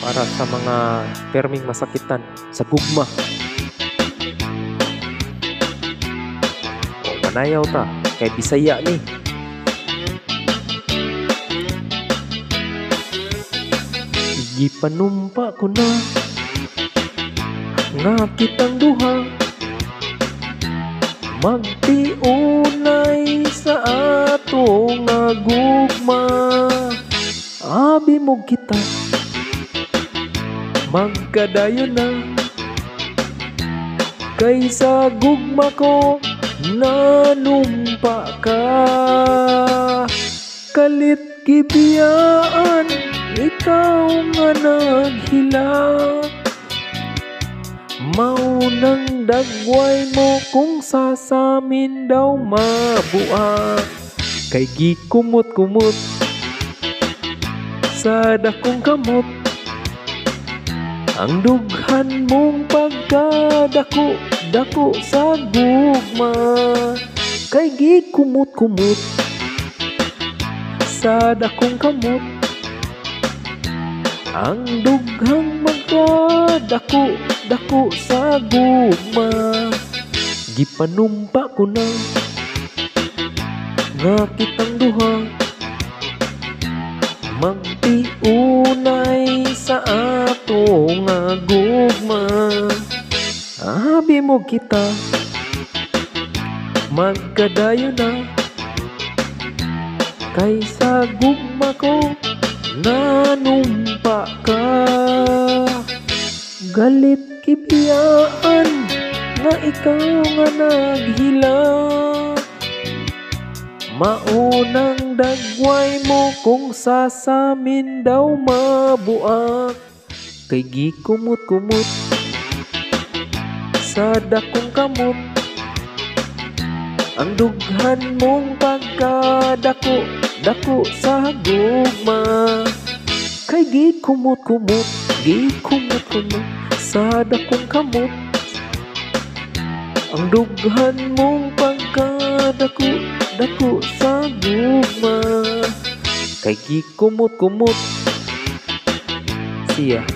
para sa mga perming masakitan sa gugma. O manayaw ta kay Bisaya ni. Gipanumpa ko na nga kitang duha magtiunay sa ato nga gugma. Abi mo kita magkadayon na kaysa gugma ko nanumpa ka. Kalit gibiyaan ikaw nga naghila, maunang dagway mo kung sasamin daw mabuak. Kay gikumot-kumot sa dakong kamot ang dughan mong pagkadako-dako sa gugma. Kay gikumot-kumot sa dakong kamot ang dughang magkadako-dako sa gugma. Gipanumpa ko na nga kitang duha magtiunay sa ato nga gugma. Abi mo kita magkadayon na kaysa gugma ko nanumpa ka. Galit kibiyaan nga ikaw nga naghila, maunang dagway mo kung sasamin daw mabuak. Kay gikumot-kumot sa dakong kamot ang dughan mong pagkadako-dako sa gugma. Kay gikumot-kumot sa dakong kamot ang dughan mong pagkadako-dako sa gugma. Kay gikumot-kumot siya.